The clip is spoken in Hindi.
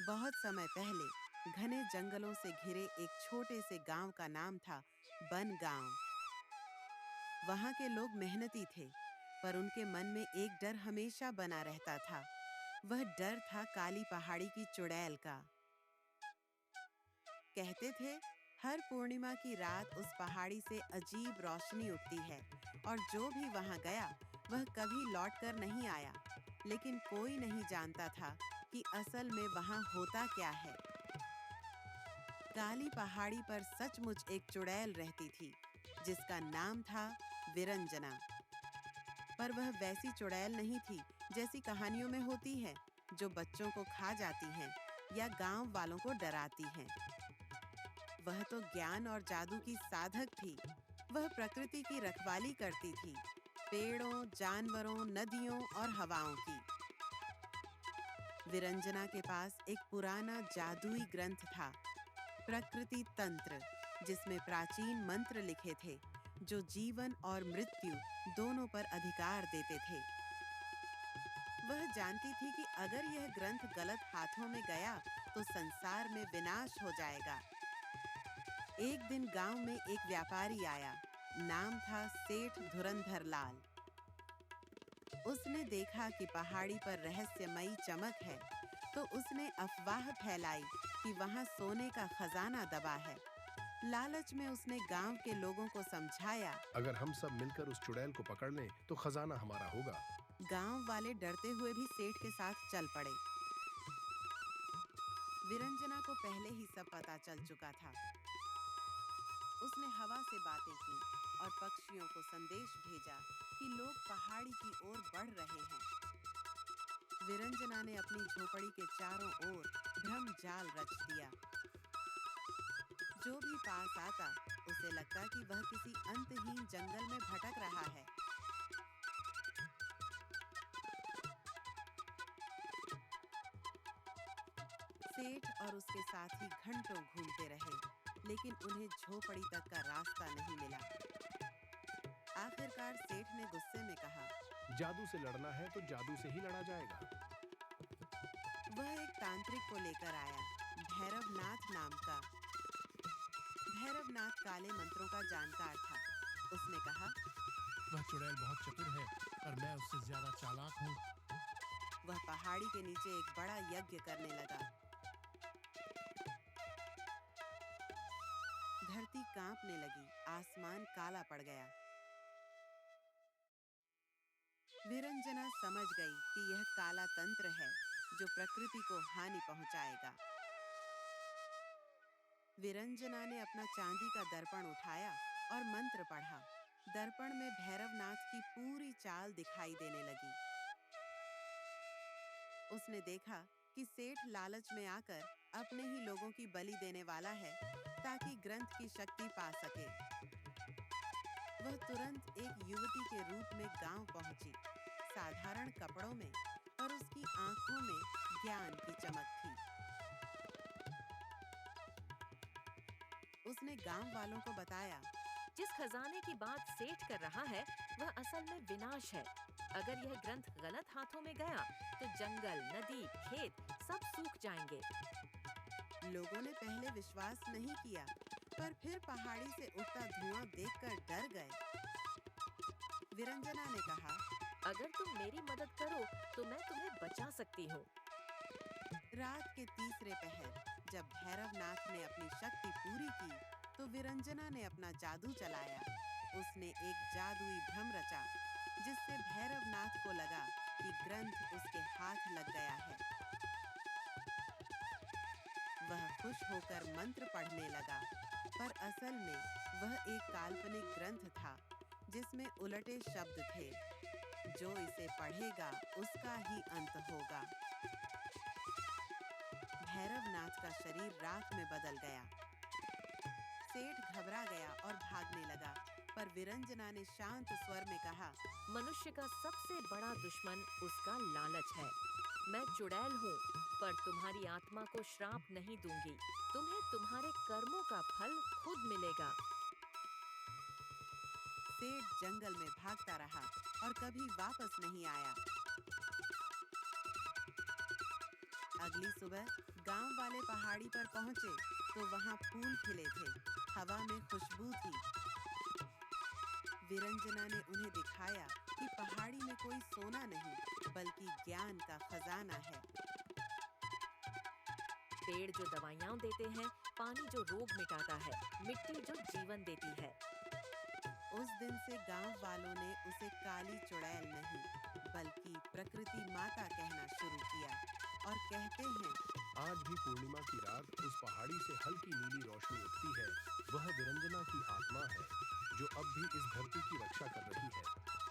बहुत समय पहले घने जंगलों से घिरे एक छोटे से गांव का नाम था बन गांव। वहां के लोग मेहनती थे, पर उनके मन में एक डर हमेशा बना रहता था। वह डर था काली पहाड़ी की चुड़ैल का। कहते थे, हर पूर्णिमा की रात उस पहाड़ी से अजीब रोशनी उठती है और जो भी वहां गया वह कभी लौटकर नहीं आया। लेकिन कोई नहीं जानता था कि असल में वहां होता क्या है। काली पहाड़ी पर सचमुच एक चुड़ैल रहती थी, जिसका नाम था विरंजना। पर वह वैसी चुड़ैल नहीं थी जैसी कहानियों में होती है, जो बच्चों को खा जाती हैं या गांव वालों को डराती हैं। वह तो ज्ञान और जादू की साधक थी। वह प्रकृति की रखवाली करती थी, पेड़ों, जानवरों, नदियों और हवाओं की। विरंजना के पास एक पुराना जादुई ग्रंथ था, प्रकृति तंत्र, जिसमें प्राचीन मंत्र लिखे थे जो जीवन और मृत्यु दोनों पर अधिकार देते थे। वह जानती थी कि अगर यह ग्रंथ गलत हाथों में गया तो संसार में विनाश हो जाएगा। एक दिन गांव में एक व्यापारी आया। नाम था सेठ धुरंधर लाल। उसने देखा कि पहाड़ी पर रहस्यमयी चमक है, तो उसने अफवाह फैलाई कि वहां सोने का खजाना दबा है। लालच में उसने गांव के लोगों को समझाया। अगर हम सब मिलकर उस चुड़ैल को पकड़ लें तो खजाना हमारा होगा। गांव वाले डरते हुए भी सेठ के साथ चल पड़े। विरंजना को पहले ही सब पता चल चुका था। उसने हवा से बातें की और पक्षियों को संदेश भेजा कि लोग पहाड़ी की ओर बढ़ रहे हैं। विरंजना ने अपनी झोपड़ी के चारों ओर भ्रम जाल रच दिया। जो भी पास आता, उसे लगता कि वह किसी अंतहीन जंगल में भटक रहा है। सेठ और उसके साथी घंटों घूमते रहे, लेकिन उन्हें झोपड़ी तक का रास्ता नहीं मिला। आखिरकार सेठ ने गुस्से में कहा, जादू से लड़ना है तो जादू से ही लड़ा जाएगा। वह एक तांत्रिक को लेकर आया, भैरवनाथ नाम का। भैरवनाथ काले मंत्रों का जानकार था। उसने कहा, वह चुड़ैल बहुत चतुर है, पर मैं उससे ज्यादा चालाक हूँ। वह पहाड़ी के नीचे एक बड़ा यज्ञ करने लगा। धरती कांपने लगी, आसमान काला पड़ गया। विरंजना समझ गई कि यह काला तंत्र है जो प्रकृति को हानि पहुंचाएगा। विरंजना ने अपना चांदी का दर्पण उठाया और मंत्र पढ़ा। दर्पण में भैरवनाथ की पूरी चाल दिखाई देने लगी। उसने देखा कि सेठ लालच में आकर अपने ही लोगों की बलि देने वाला है, ताकि ग्रंथ की शक्ति पा सके। वह तुरंत एक युवती के रूप में गांव पहुंची, साधारण कपड़ों में, पर उसकी आंखों में ज्ञान की चमक थी। उसने गांव वालों को बताया, जिस खजाने की बात सेठ कर रहा है वह असल में विनाश है। अगर यह ग्रंथ गलत हाथों में गया तो जंगल, नदी, खेत सब सूख जाएंगे। लोगों ने पहले विश्वास नहीं किया, पर फिर पहाड़ी से उठता धुआं देखकर डर गए। विरंजना ने कहा, अगर तुम मेरी मदद करो तो मैं तुम्हें बचा सकती हूँ। रात के तीसरे पहर जब भैरवनाथ ने अपनी शक्ति पूरी की, तो विरंजना ने अपना जादू चलाया। उसने एक जादुई भ्रम रचा, जिससे भैरवनाथ को लगा कि ग्रंथ उसके हाथ लग गया है। वह खुश होकर मंत्र पढ़ने लगा, पर असल में वह एक काल्पनिक ग्रंथ था, जिसमें उलटे शब्द थे। जो इसे पढ़ेगा उसका ही अंत होगा। भैरवनाथ का शरीर राख में बदल गया। सेठ घबरा गया और भागने लगा, पर विरंजना ने शांत स्वर में कहा, मनुष्य का सबसे बड़ा दुश्मन उसका लालच है। मैं चुड़ैल हूँ, पर तुम्हारी आत्मा को श्राप नहीं दूंगी। तुम्हें तुम्हारे कर्मों का फल खुद मिलेगा। सेठ जंगल में भागता रहा और कभी वापस नहीं आया। अगले अगली सुबह गांव वाले पहाड़ी पर पहुंचे तो वहां फूल खिले थे, हवा में खुशबू थी। विरंजना ने उन्हें दिखाया कि पहाड़ी में कोई सोना नहीं बल्कि ज्ञान का खजाना है। पेड़ जो दवाइयाँ देते हैं, पानी जो रोग मिटाता है, मिट्टी जो जीवन देती है। उस दिन से गांव वालों ने उसे काली चुड़ैल नहीं बल्कि प्रकृति माता कहना शुरू किया और कहते हैं, आज भी पूर्णिमा की रात उस पहाड़ी से हल्की नीली रोशनी उठती है। वह विरंजना की आत्मा है जो अब भी इस धरती की रक्षा कर रही है।